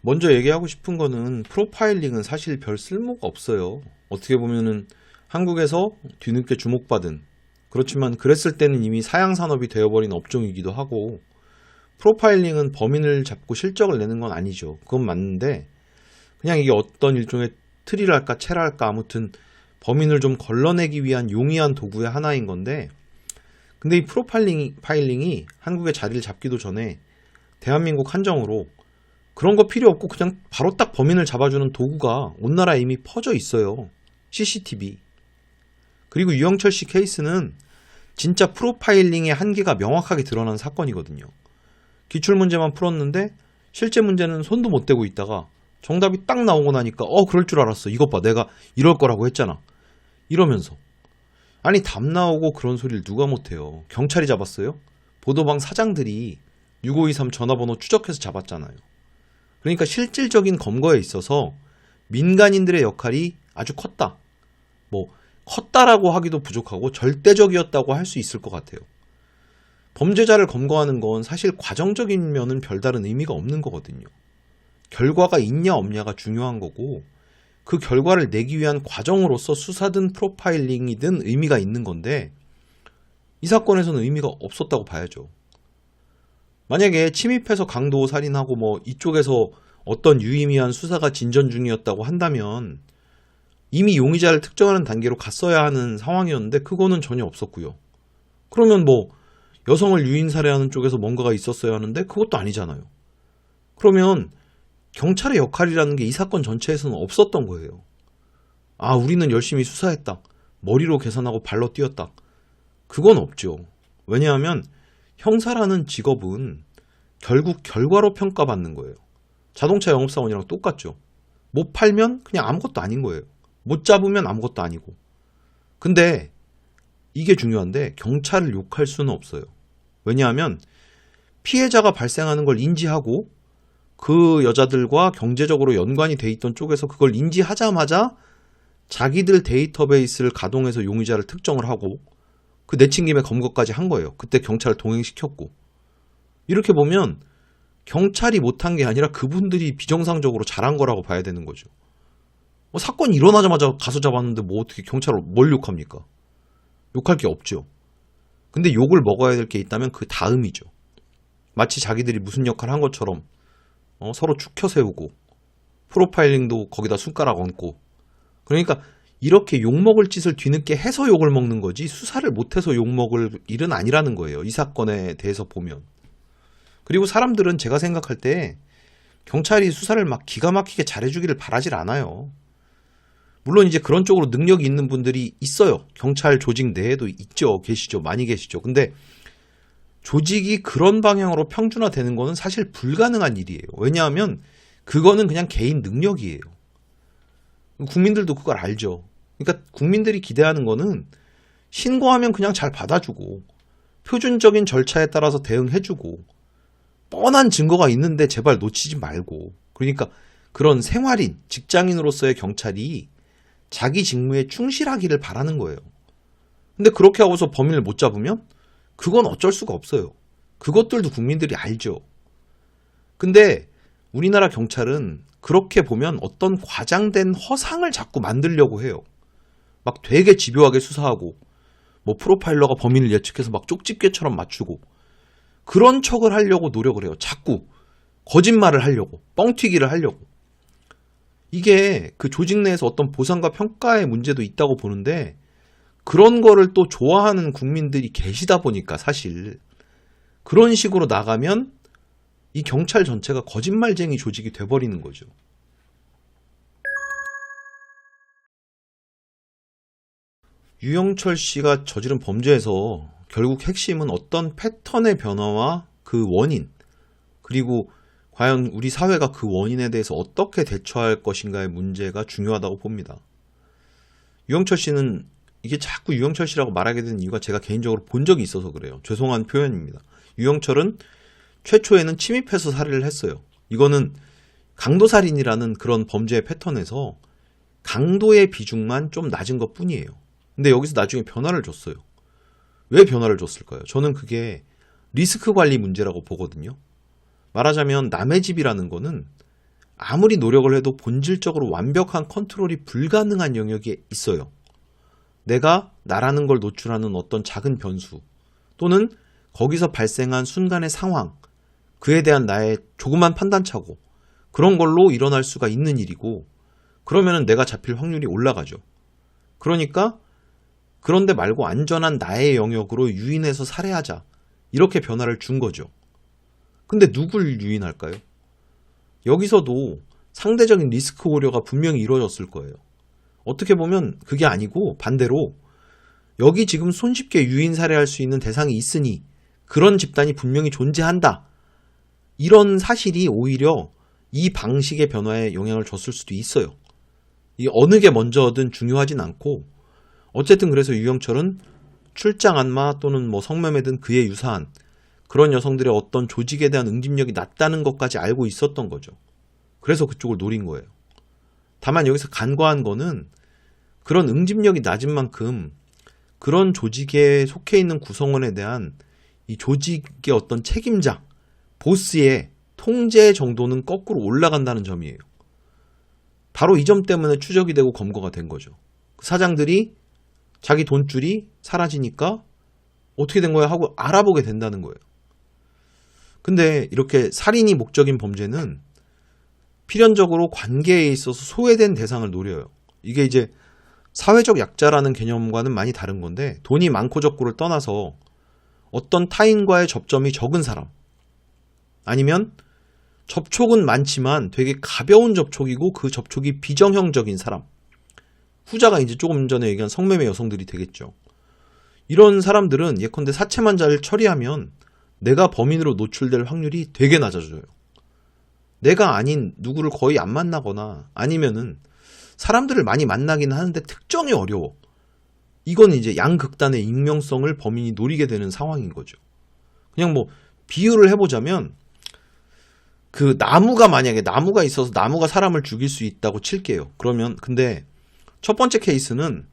먼저 얘기하고 싶은 거는 프로파일링은 사실 별 쓸모가 없어요. 어떻게 보면은 한국에서 뒤늦게 주목받은, 그렇지만 그랬을 때는 이미 사양산업이 되어버린 업종이기도 하고, 프로파일링은 범인을 잡고 실적을 내는 건 아니죠. 그건 맞는데 그냥 이게 어떤 일종의 틀이랄까 체랄까 아무튼 범인을 좀 걸러내기 위한 용이한 도구의 하나인 건데, 근데 이 프로파일링이 한국에 자리를 잡기도 전에 대한민국 한정으로 그런 거 필요 없고 그냥 바로 딱 범인을 잡아주는 도구가 온 나라에 이미 퍼져 있어요. CCTV. 그리고 유영철 씨 케이스는 진짜 프로파일링의 한계가 명확하게 드러난 사건이거든요. 기출문제만 풀었는데 실제 문제는 손도 못 대고 있다가 정답이 딱 나오고 나니까 그럴 줄 알았어. 이것 봐, 내가 이럴 거라고 했잖아. 이러면서. 아니, 답 나오고 그런 소리를 누가 못해요. 경찰이 잡았어요? 보도방 사장들이 6523 전화번호 추적해서 잡았잖아요. 그러니까 실질적인 검거에 있어서 민간인들의 역할이 아주 컸다. 컸다라고 하기도 부족하고 절대적이었다고 할 수 있을 것 같아요. 범죄자를 검거하는 건 사실 과정적인 면은 별다른 의미가 없는 거거든요. 결과가 있냐 없냐가 중요한 거고, 그 결과를 내기 위한 과정으로서 수사든 프로파일링이든 의미가 있는 건데, 이 사건에서는 의미가 없었다고 봐야죠. 만약에 침입해서 강도 살인하고 이쪽에서 어떤 유의미한 수사가 진전 중이었다고 한다면 이미 용의자를 특정하는 단계로 갔어야 하는 상황이었는데 그거는 전혀 없었고요. 그러면 여성을 유인 살해하는 쪽에서 뭔가가 있었어야 하는데 그것도 아니잖아요. 그러면 경찰의 역할이라는 게 이 사건 전체에서는 없었던 거예요. 아, 우리는 열심히 수사했다. 머리로 계산하고 발로 뛰었다. 그건 없죠. 왜냐하면 형사라는 직업은 결국 결과로 평가받는 거예요. 자동차 영업사원이랑 똑같죠. 못 팔면 그냥 아무것도 아닌 거예요. 못 잡으면 아무것도 아니고. 근데 이게 중요한데 경찰을 욕할 수는 없어요. 왜냐하면 피해자가 발생하는 걸 인지하고 그 여자들과 경제적으로 연관이 돼 있던 쪽에서 그걸 인지하자마자 자기들 데이터베이스를 가동해서 용의자를 특정을 하고 그 내친김에 검거까지 한 거예요. 그때 경찰을 동행시켰고. 이렇게 보면 경찰이 못한 게 아니라 그분들이 비정상적으로 잘한 거라고 봐야 되는 거죠. 사건이 일어나자마자 가서 잡았는데 어떻게 경찰을 뭘 욕합니까? 욕할 게 없죠. 근데 욕을 먹어야 될 게 있다면 그 다음이죠. 마치 자기들이 무슨 역할을 한 것처럼 서로 축혀 세우고 프로파일링도 거기다 손가락 얹고, 그러니까 이렇게 욕먹을 짓을 뒤늦게 해서 욕을 먹는 거지 수사를 못해서 욕먹을 일은 아니라는 거예요. 이 사건에 대해서 보면. 그리고 사람들은 제가 생각할 때 경찰이 수사를 막 기가 막히게 잘해주기를 바라질 않아요. 물론 이제 그런 쪽으로 능력이 있는 분들이 있어요. 경찰 조직 내에도 있죠. 계시죠. 많이 계시죠. 근데 조직이 그런 방향으로 평준화되는 거는 사실 불가능한 일이에요. 왜냐하면 그거는 그냥 개인 능력이에요. 국민들도 그걸 알죠. 그러니까 국민들이 기대하는 거는 신고하면 그냥 잘 받아주고 표준적인 절차에 따라서 대응해주고 뻔한 증거가 있는데 제발 놓치지 말고, 그러니까 그런 생활인, 직장인으로서의 경찰이 자기 직무에 충실하기를 바라는 거예요. 근데 그렇게 하고서 범인을 못 잡으면 그건 어쩔 수가 없어요. 그것들도 국민들이 알죠. 근데 우리나라 경찰은 그렇게 보면 어떤 과장된 허상을 자꾸 만들려고 해요. 막 되게 집요하게 수사하고 프로파일러가 범인을 예측해서 막 쪽집게처럼 맞추고 그런 척을 하려고 노력을 해요. 자꾸 거짓말을 하려고, 뻥튀기를 하려고. 이게 그 조직 내에서 어떤 보상과 평가의 문제도 있다고 보는데, 그런 거를 또 좋아하는 국민들이 계시다 보니까 사실 그런 식으로 나가면 이 경찰 전체가 거짓말쟁이 조직이 돼버리는 거죠. 유영철 씨가 저지른 범죄에서 결국 핵심은 어떤 패턴의 변화와 그 원인, 그리고 과연 우리 사회가 그 원인에 대해서 어떻게 대처할 것인가의 문제가 중요하다고 봅니다. 유영철 씨는, 이게 자꾸 유영철 씨라고 말하게 된 이유가 제가 개인적으로 본 적이 있어서 그래요. 죄송한 표현입니다. 유영철은 최초에는 침입해서 살해를 했어요. 이거는 강도살인이라는 그런 범죄의 패턴에서 강도의 비중만 좀 낮은 것 뿐이에요. 근데 여기서 나중에 변화를 줬어요. 왜 변화를 줬을까요? 저는 그게 리스크 관리 문제라고 보거든요. 말하자면 남의 집이라는 거는 아무리 노력을 해도 본질적으로 완벽한 컨트롤이 불가능한 영역이 있어요. 내가 나라는 걸 노출하는 어떤 작은 변수 또는 거기서 발생한 순간의 상황, 그에 대한 나의 조그만 판단착오, 그런 걸로 일어날 수가 있는 일이고, 그러면은 내가 잡힐 확률이 올라가죠. 그러니까 그런데 말고 안전한 나의 영역으로 유인해서 살해하자, 이렇게 변화를 준 거죠. 근데 누굴 유인할까요? 여기서도 상대적인 리스크 고려가 분명히 이루어졌을 거예요. 어떻게 보면 그게 아니고 반대로 여기 지금 손쉽게 유인 살해할 수 있는 대상이 있으니 그런 집단이 분명히 존재한다, 이런 사실이 오히려 이 방식의 변화에 영향을 줬을 수도 있어요. 이 어느 게 먼저든 중요하진 않고, 어쨌든 그래서 유영철은 출장 안마 또는 뭐 성매매든 그에 유사한 그런 여성들의 어떤 조직에 대한 응집력이 낮다는 것까지 알고 있었던 거죠. 그래서 그쪽을 노린 거예요. 다만 여기서 간과한 거는 그런 응집력이 낮은 만큼 그런 조직에 속해 있는 구성원에 대한 이 조직의 어떤 책임자, 보스의 통제 정도는 거꾸로 올라간다는 점이에요. 바로 이 점 때문에 추적이 되고 검거가 된 거죠. 사장들이 자기 돈줄이 사라지니까 어떻게 된 거야 하고 알아보게 된다는 거예요. 근데 이렇게 살인이 목적인 범죄는 필연적으로 관계에 있어서 소외된 대상을 노려요. 이게 이제 사회적 약자라는 개념과는 많이 다른 건데, 돈이 많고 적고를 떠나서 어떤 타인과의 접점이 적은 사람, 아니면 접촉은 많지만 되게 가벼운 접촉이고 그 접촉이 비정형적인 사람, 후자가 이제 조금 전에 얘기한 성매매 여성들이 되겠죠. 이런 사람들은 예컨대 사체만 잘 처리하면 내가 범인으로 노출될 확률이 되게 낮아져요. 내가 아닌 누구를 거의 안 만나거나 아니면은 사람들을 많이 만나긴 하는데 특정이 어려워. 이건 이제 양극단의 익명성을 범인이 노리게 되는 상황인 거죠. 그냥 뭐 비유를 해보자면, 그 만약에 나무가 있어서 나무가 사람을 죽일 수 있다고 칠게요. 그러면 근데 첫 번째 케이스는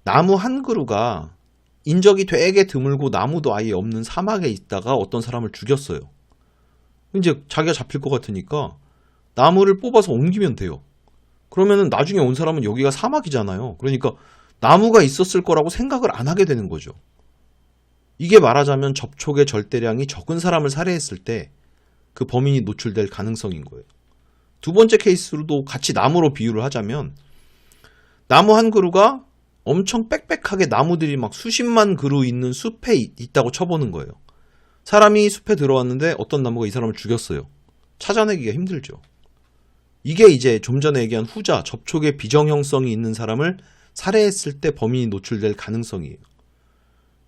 나무 한 그루가 인적이 되게 드물고 나무도 아예 없는 사막에 있다가 어떤 사람을 죽였어요. 이제 자기가 잡힐 것 같으니까 나무를 뽑아서 옮기면 돼요. 그러면은 나중에 온 사람은 여기가 사막이잖아요. 그러니까 나무가 있었을 거라고 생각을 안 하게 되는 거죠. 이게 말하자면 접촉의 절대량이 적은 사람을 살해했을 때 그 범인이 노출될 가능성인 거예요. 두 번째 케이스로도 같이 나무로 비유를 하자면, 나무 한 그루가 엄청 빽빽하게 나무들이 막 수십만 그루 있는 숲에 있다고 쳐보는 거예요. 사람이 숲에 들어왔는데 어떤 나무가 이 사람을 죽였어요. 찾아내기가 힘들죠. 이게 이제 좀 전에 얘기한 후자, 접촉의 비정형성이 있는 사람을 살해했을 때 범인이 노출될 가능성이에요.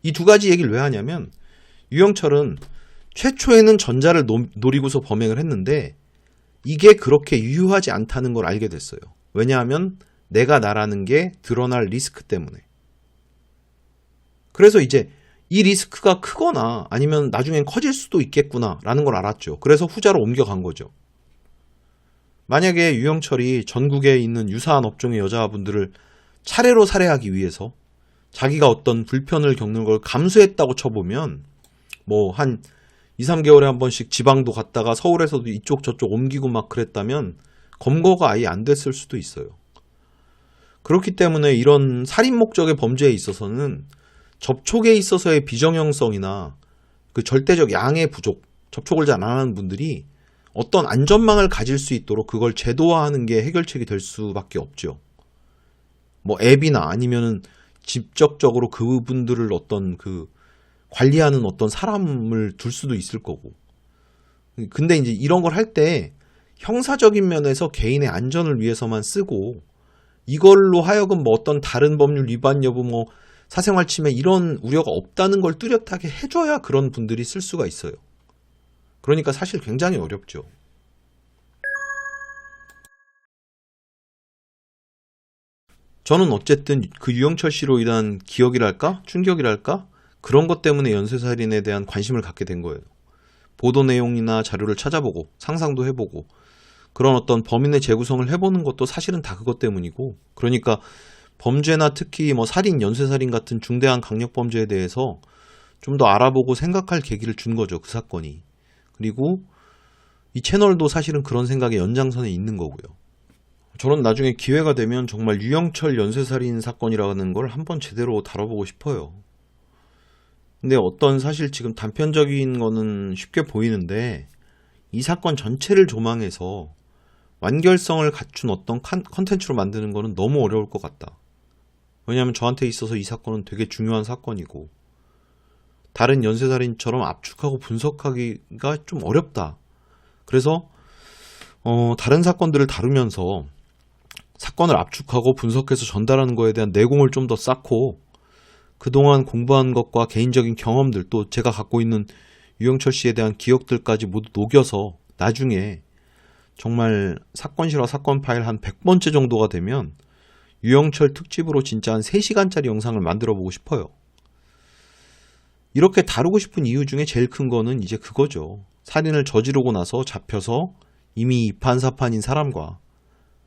이 두 가지 얘기를 왜 하냐면, 유영철은 최초에는 전자를 노리고서 범행을 했는데 이게 그렇게 유효하지 않다는 걸 알게 됐어요. 왜냐하면 내가 나라는 게 드러날 리스크 때문에. 그래서 이제 이 리스크가 크거나 아니면 나중엔 커질 수도 있겠구나 라는 걸 알았죠. 그래서 후자로 옮겨간 거죠. 만약에 유영철이 전국에 있는 유사한 업종의 여자분들을 차례로 살해하기 위해서 자기가 어떤 불편을 겪는 걸 감수했다고 쳐보면, 뭐 한 2, 3개월에 한 번씩 지방도 갔다가 서울에서도 이쪽 저쪽 옮기고 막 그랬다면 검거가 아예 안 됐을 수도 있어요. 그렇기 때문에 이런 살인 목적의 범죄에 있어서는 접촉에 있어서의 비정형성이나 그 절대적 양의 부족, 접촉을 잘 안 하는 분들이 어떤 안전망을 가질 수 있도록 그걸 제도화하는 게 해결책이 될 수밖에 없죠. 뭐 앱이나 아니면은 직접적으로 그분들을 어떤 그 관리하는 어떤 사람을 둘 수도 있을 거고. 근데 이제 이런 걸 할 때 형사적인 면에서 개인의 안전을 위해서만 쓰고, 이걸로 하여금 뭐 어떤 다른 법률 위반 여부, 뭐 사생활 침해 이런 우려가 없다는 걸 뚜렷하게 해줘야 그런 분들이 쓸 수가 있어요. 그러니까 사실 굉장히 어렵죠. 저는 어쨌든 그 유영철 씨로 인한 기억이랄까? 충격이랄까? 그런 것 때문에 연쇄살인에 대한 관심을 갖게 된 거예요. 보도 내용이나 자료를 찾아보고 상상도 해보고 그런 어떤 범인의 재구성을 해보는 것도 사실은 다 그것 때문이고, 그러니까 범죄나 특히 뭐 살인, 연쇄살인 같은 중대한 강력범죄에 대해서 좀 더 알아보고 생각할 계기를 준 거죠, 그 사건이. 그리고 이 채널도 사실은 그런 생각의 연장선에 있는 거고요. 저는 나중에 기회가 되면 정말 유영철 연쇄살인 사건이라는 걸 한번 제대로 다뤄보고 싶어요. 근데 어떤 사실 지금 단편적인 거는 쉽게 보이는데 이 사건 전체를 조망해서 완결성을 갖춘 어떤 컨텐츠로 만드는 거는 너무 어려울 것 같다. 왜냐하면 저한테 있어서 이 사건은 되게 중요한 사건이고 다른 연쇄살인처럼 압축하고 분석하기가 좀 어렵다. 그래서 다른 사건들을 다루면서 사건을 압축하고 분석해서 전달하는 거에 대한 내공을 좀 더 쌓고 그동안 공부한 것과 개인적인 경험들 또 제가 갖고 있는 유영철 씨에 대한 기억들까지 모두 녹여서 나중에 정말 사건 실화 사건 파일 한 100번째 정도가 되면 유영철 특집으로 진짜 한 3시간짜리 영상을 만들어 보고 싶어요. 이렇게 다루고 싶은 이유 중에 제일 큰 거는 이제 그거죠. 살인을 저지르고 나서 잡혀서 이미 이판사판인 사람과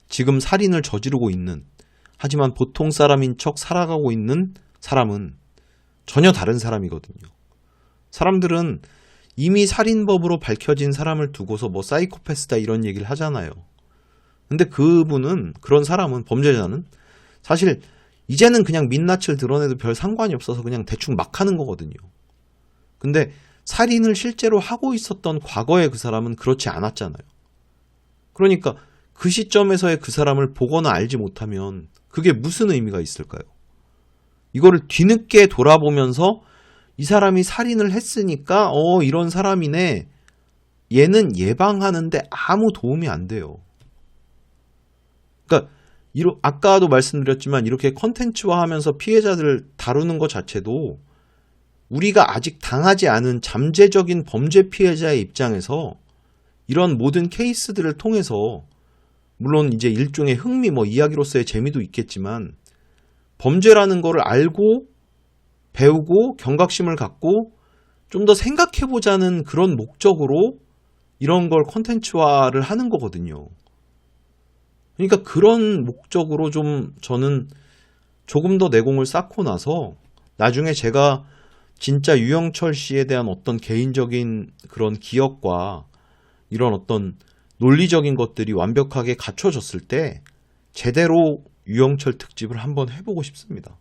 지금 살인을 저지르고 있는 하지만 보통 사람인 척 살아가고 있는 사람은 전혀 다른 사람이거든요. 사람들은 이미 살인범으로 밝혀진 사람을 두고서 뭐 사이코패스다 이런 얘기를 하잖아요. 근데 그런 사람은 범죄자는 사실 이제는 그냥 민낯을 드러내도 별 상관이 없어서 그냥 대충 막 하는 거거든요. 근데 살인을 실제로 하고 있었던 과거의 그 사람은 그렇지 않았잖아요. 그러니까 그 시점에서의 그 사람을 보거나 알지 못하면 그게 무슨 의미가 있을까요? 이거를 뒤늦게 돌아보면서 이 사람이 살인을 했으니까 이런 사람이네. 얘는 예방하는데 아무 도움이 안 돼요. 그러니까 아까도 말씀드렸지만 이렇게 컨텐츠화하면서 피해자들을 다루는 것 자체도 우리가 아직 당하지 않은 잠재적인 범죄 피해자의 입장에서 이런 모든 케이스들을 통해서 물론 이제 일종의 흥미 이야기로서의 재미도 있겠지만 범죄라는 거를 알고 배우고 경각심을 갖고 좀 더 생각해보자는 그런 목적으로 이런 걸 콘텐츠화를 하는 거거든요. 그러니까 그런 목적으로 저는 조금 더 내공을 쌓고 나서 나중에 제가 진짜 유영철 씨에 대한 어떤 개인적인 그런 기억과 이런 어떤 논리적인 것들이 완벽하게 갖춰졌을 때 제대로 유영철 특집을 한번 해보고 싶습니다.